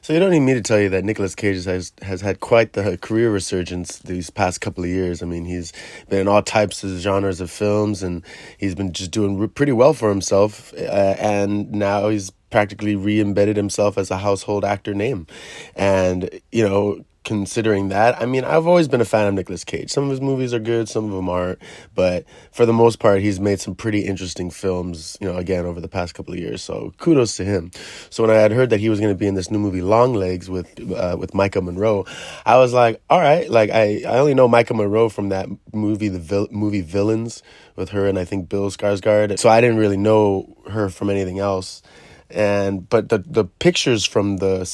So you don't need me to tell you that Nicolas Cage has had quite the career resurgence these past couple of years. I mean, he's been in all types of genres of films, and he's been just doing pretty well for himself. And now he's practically re-embedded himself as a household actor name. And, considering that, I mean, I've always been a fan of Nicolas Cage. Some of his movies are good, some of them aren't, but for the most part, he's made some pretty interesting films, again, over the past couple of years, so kudos to him. So when I had heard that he was going to be in this new movie, Longlegs, with Maika Monroe, I was like, all right, like, I only know Maika Monroe from that movie, movie Villains, with her and I think Bill Skarsgård, so I didn't really know her from anything else. But the pictures from the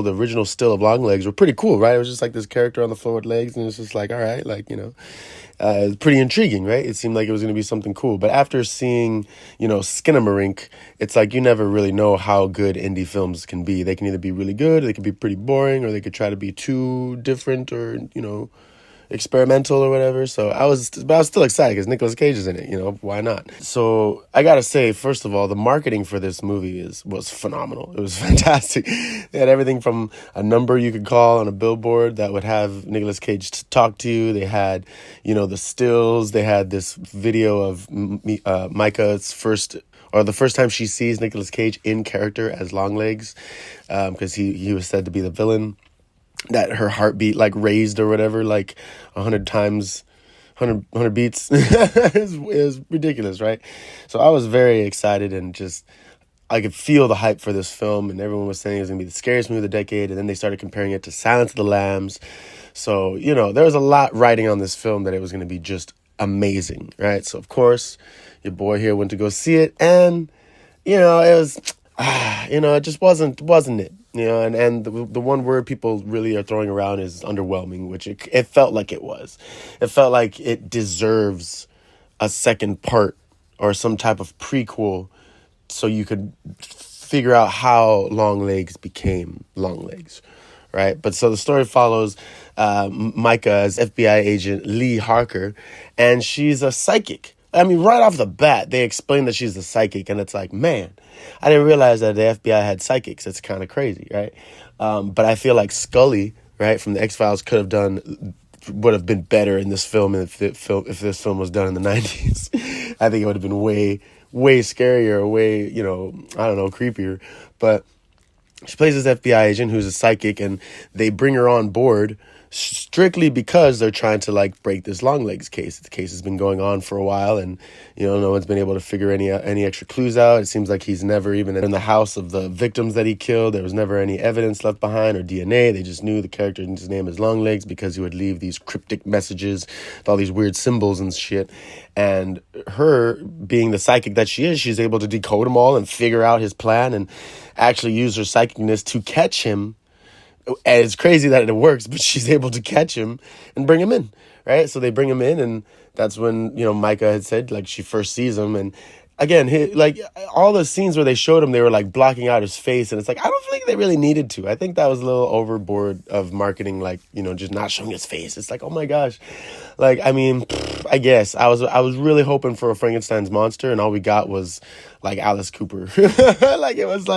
original still of Longlegs were pretty cool, right? It was just like this character on the floor with legs, and it's just like, all right, like, it's pretty intriguing, right? It seemed like it was going to be something cool. But after seeing, Skinamarink, it's like you never really know how good indie films can be. They can either be really good, or they can be pretty boring, or they could try to be too different, or, experimental or whatever. So I was still excited because Nicolas Cage is in it, why not? So I gotta say, first of all, the marketing for this movie was phenomenal. It was fantastic. They had everything from a number you could call on a billboard that would have Nicolas Cage talk to you. They had, the stills. They had this video of Maika's the first time she sees Nicolas Cage in character as Longlegs, because he was said to be the villain, that her heartbeat like raised or whatever, like 100 times, 100 beats. It was ridiculous, right? So I was very excited, and just I could feel the hype for this film, and everyone was saying it was going to be the scariest movie of the decade, and then they started comparing it to Silence of the Lambs. So, there was a lot riding on this film that it was going to be just amazing, right? So, of course, your boy here went to go see it, and, it was, it just wasn't it? And the one word people really are throwing around is underwhelming, which it felt like it was. It felt like it deserves a second part or some type of prequel so you could figure out how Longlegs became Longlegs, right? But so the story follows Maika as FBI agent Lee Harker, and she's a psychic. I mean, right off the bat, they explain that she's a psychic, and it's like, man, I didn't realize that the FBI had psychics. It's kind of crazy, right? But I feel like Scully, right, from the X-Files would have been better in this film if this film was done in the 90s. I think it would have been way, way scarier, way, I don't know, creepier. But she plays this FBI agent who's a psychic, and they bring her on board strictly because they're trying to break this Longlegs case. The case has been going on for a while, and no one's been able to figure any extra clues out. It seems like he's never even in the house of the victims that he killed. There was never any evidence left behind or DNA. They just knew the character's name is Longlegs because he would leave these cryptic messages with all these weird symbols and shit. And her, being the psychic that she is, she's able to decode them all and figure out his plan and actually use her psychicness to catch him. And it's crazy that it works, but she's able to catch him and bring him in, right? So they bring him in, and that's when, Maika had said, she first sees him. And again, all the scenes where they showed him, they were, blocking out his face. And it's like, I don't think they really needed to. I think that was a little overboard of marketing, just not showing his face. It's like, oh, my gosh. I guess. I was really hoping for a Frankenstein's monster, and all we got was, Alice Cooper. It was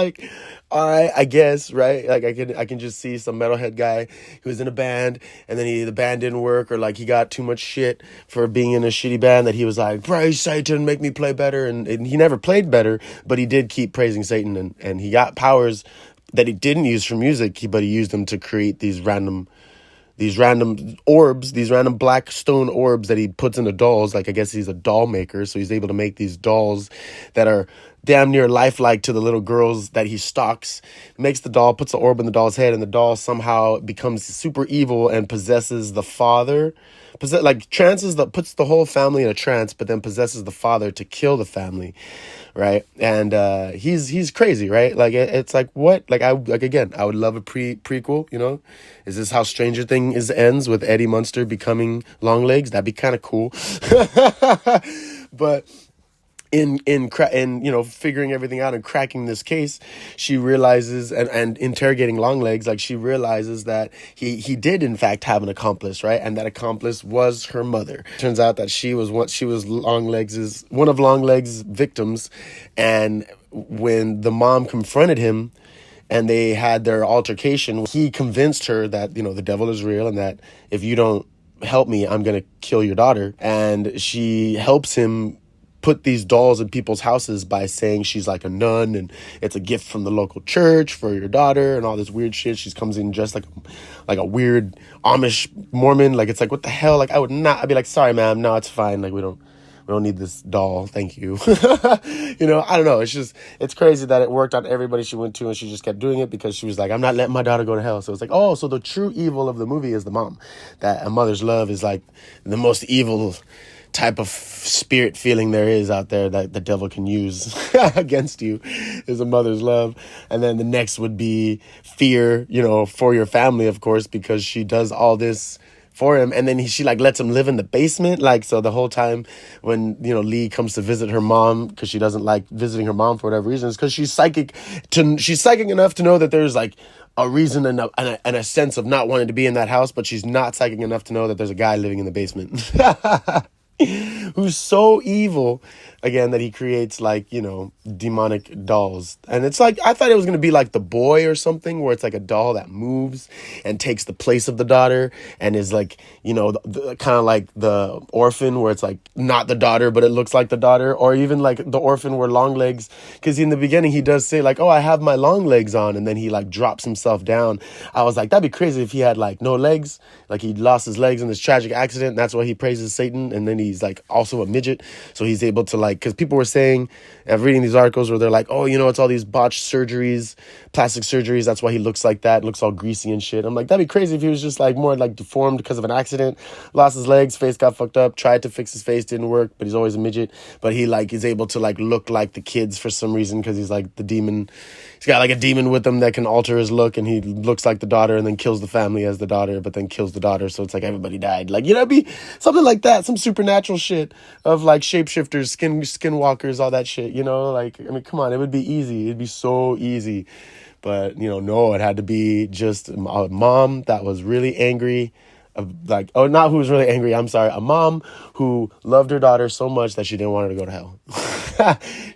all right, I guess, right? I can just see some metalhead guy who was in a band, and then the band didn't work, or he got too much shit for being in a shitty band that he was like, praise Satan, make me play better. And he never played better, but he did keep praising Satan, and he got powers that he didn't use for music, but he used them to create these random orbs, these random black stone orbs that he puts into dolls. I guess he's a doll maker, so he's able to make these dolls that are damn near lifelike to the little girls that he stalks. Makes the doll, puts the orb in the doll's head, and the doll somehow becomes super evil and possesses the father. Puts the whole family in a trance, but then possesses the father to kill the family, right? And he's crazy, right? It's like, what? Again, I would love a prequel. Is this how Stranger Things ends, with Eddie Munster becoming Longlegs? That'd be kind of cool. But in figuring everything out and cracking this case, she realizes, and interrogating Longlegs, she realizes that he did in fact have an accomplice, right? And that accomplice was her mother. Turns out that she was one of Longlegs' victims, and when the mom confronted him, and they had their altercation. He convinced her that, the devil is real and that if you don't help me, I'm going to kill your daughter. And she helps him put these dolls in people's houses by saying she's like a nun and it's a gift from the local church for your daughter and all this weird shit. She comes in just like a weird Amish Mormon. Like, it's like, what the hell? Like, I'd be like, sorry, ma'am. No, it's fine. Like, we don't need this doll. Thank you. I don't know. It's crazy that it worked on everybody she went to, and she just kept doing it because she was like, I'm not letting my daughter go to hell. So it's like, oh, so the true evil of the movie is the mom. That a mother's love is like the most evil type of spirit feeling there is out there that the devil can use against you, is a mother's love. And then the next would be fear, for your family, of course, because she does all this for him, and then she like lets him live in the basement. Like, so the whole time when Lee comes to visit her mom, because she doesn't like visiting her mom for whatever reason, is because she's psychic enough to know that there's like a reason and a sense of not wanting to be in that house, but she's not psychic enough to know that there's a guy living in the basement who's so evil, again, that he creates like, demonic dolls. And it's like, I thought it was going to be like The Boy or something, where it's like a doll that moves and takes the place of the daughter and is like, kind of like The Orphan, where it's like not the daughter, but it looks like the daughter. Or even like The Orphan, where Longlegs, because in the beginning he does say like, oh, I have my long legs on, and then he like drops himself down. I was like, that'd be crazy if he had like no legs, like he lost his legs in this tragic accident, and that's why he praises Satan. And then he's like also a midget, so he's able to like, because people were saying, I'm reading these articles where they're like, oh, it's all these botched surgeries, plastic surgeries, that's why he looks like that, looks all greasy and shit. I'm like, that'd be crazy if he was just like more like deformed because of an accident, lost his legs, face got fucked up, tried to fix his face, didn't work, but he's always a midget. But he like is able to like look like the kids for some reason, because he's like the demon. He's got like a demon with him that can alter his look, and he looks like the daughter and then kills the family as the daughter, but then kills the daughter, so it's like everybody died. Like, it'd be something like that, some supernatural shit of like shapeshifters, skinwalkers, all that shit, like, I mean, come on, it would be easy. It'd be so easy. But, no, it had to be just a mom that was really angry. Not who was really angry, I'm sorry. A mom who loved her daughter so much that she didn't want her to go to hell.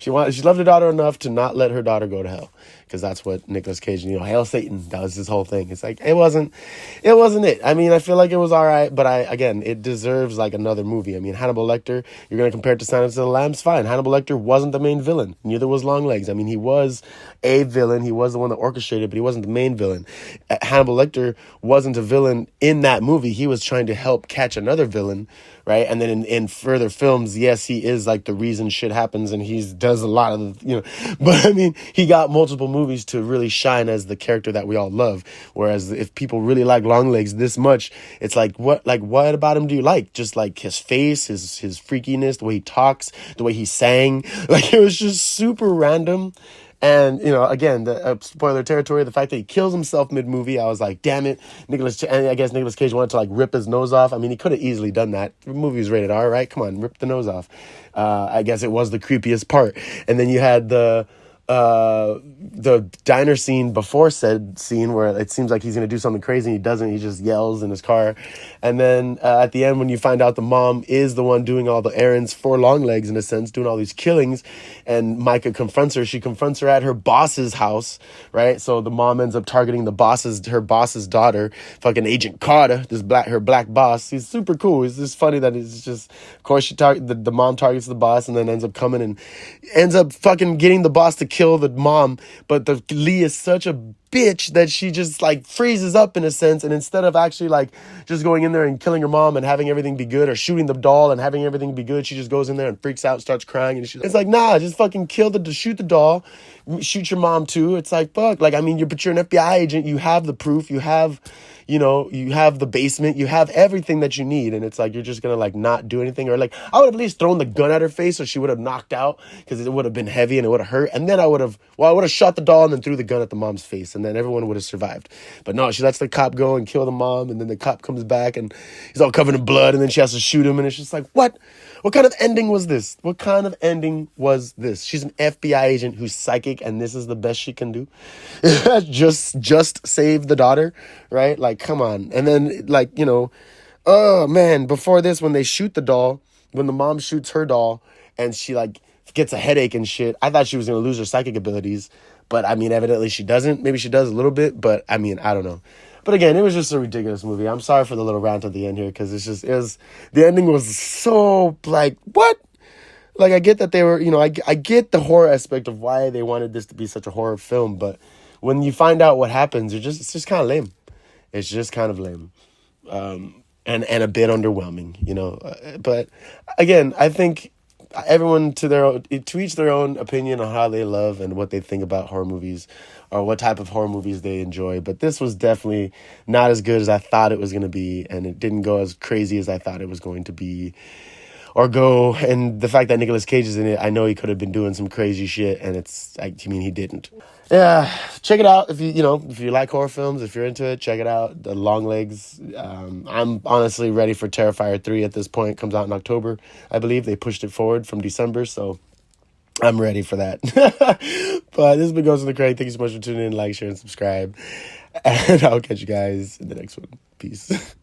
She loved her daughter enough to not let her daughter go to hell. Because that's what Nicolas Cage, hail Satan, that was his whole thing. It's like, it wasn't it. I mean, I feel like it was all right, but it deserves like another movie. I mean, Hannibal Lecter, you're going to compare it to Silence of the Lambs, fine. Hannibal Lecter wasn't the main villain. Neither was Longlegs. I mean, he was a villain. He was the one that orchestrated, but he wasn't the main villain. Hannibal Lecter wasn't a villain in that movie. He was trying to help catch another villain, right? And then in further films, yes, he is like the reason shit happens, and he does a lot of but I mean, he got multiple movies to really shine as the character that we all love. Whereas if people really like Longlegs this much, it's like, what about him do you like? Just like his face, his freakiness, the way he talks, the way he sang, like it was just super random. And, again, the spoiler territory, the fact that he kills himself mid-movie, I was like, damn it. And I guess Nicolas Cage wanted to, like, rip his nose off. I mean, he could have easily done that. The movie was rated R, right? Come on, rip the nose off. I guess it was the creepiest part. And then you had the diner scene before said scene where it seems like he's going to do something crazy and he doesn't. He just yells in his car. And then at the end, when you find out the mom is the one doing all the errands for Longlegs, in a sense, doing all these killings, and Maika confronts her. She confronts her at her boss's house, right? So the mom ends up targeting her boss's daughter, fucking Agent Carter, her black boss. He's super cool. It's just funny that it's just, of course, the mom targets the boss and then ends up coming and ends up fucking getting the boss to kill the mom. But Lee is such a bitch that she just like freezes up in a sense, and instead of actually like just going in there and killing her mom and having everything be good, or shooting the doll and having everything be good, she just goes in there and freaks out, starts crying, and it's like, nah, just fucking shoot the doll, shoot your mom too. It's like, fuck, like, I mean, you're an FBI agent, you have the proof, you have the basement, you have everything that you need, and it's like, you're just gonna like not do anything. Or like, I would have at least thrown the gun at her face so she would have knocked out, because it would have been heavy and it would have hurt, and then I would have shot the doll and then threw the gun at the mom's face, and then everyone would have survived. But no, she lets the cop go and kill the mom, and then the cop comes back and he's all covered in blood, and then she has to shoot him, and it's just like, what kind of ending was this? What kind of ending was this? She's an FBI agent who's psychic, and this is the best she can do. just save the daughter, right? Like, come on. And then, like, oh man, before this, when they shoot the doll, when the mom shoots her doll and she like gets a headache and shit, I thought she was gonna lose her psychic abilities, But I mean, evidently she doesn't. Maybe she does a little bit, but I mean, I don't know. But again, it was just a ridiculous movie. I'm sorry for the little rant at the end here, because the ending was so like, what? Like, I get that they were, I get the horror aspect of why they wanted this to be such a horror film, but when you find out what happens, it's just kind of lame. It's just kind of lame. And a bit underwhelming, But again, I think everyone to each their own opinion on how they love and what they think about horror movies, or what type of horror movies they enjoy. But this was definitely not as good as I thought it was going to be, and it didn't go as crazy as I thought it was going to be or go. And the fact that Nicolas Cage is in it, I know he could have been doing some crazy shit, and he didn't. Yeah, check it out if you like horror films, if you're into it, check it out. The Longlegs. I'm honestly ready for Terrifier 3 at this point. It comes out in October, I believe. They pushed it forward from December, so I'm ready for that. But this has been Ghost in the Crate. Thank you so much for tuning in. Like, share, and subscribe. And I'll catch you guys in the next one. Peace.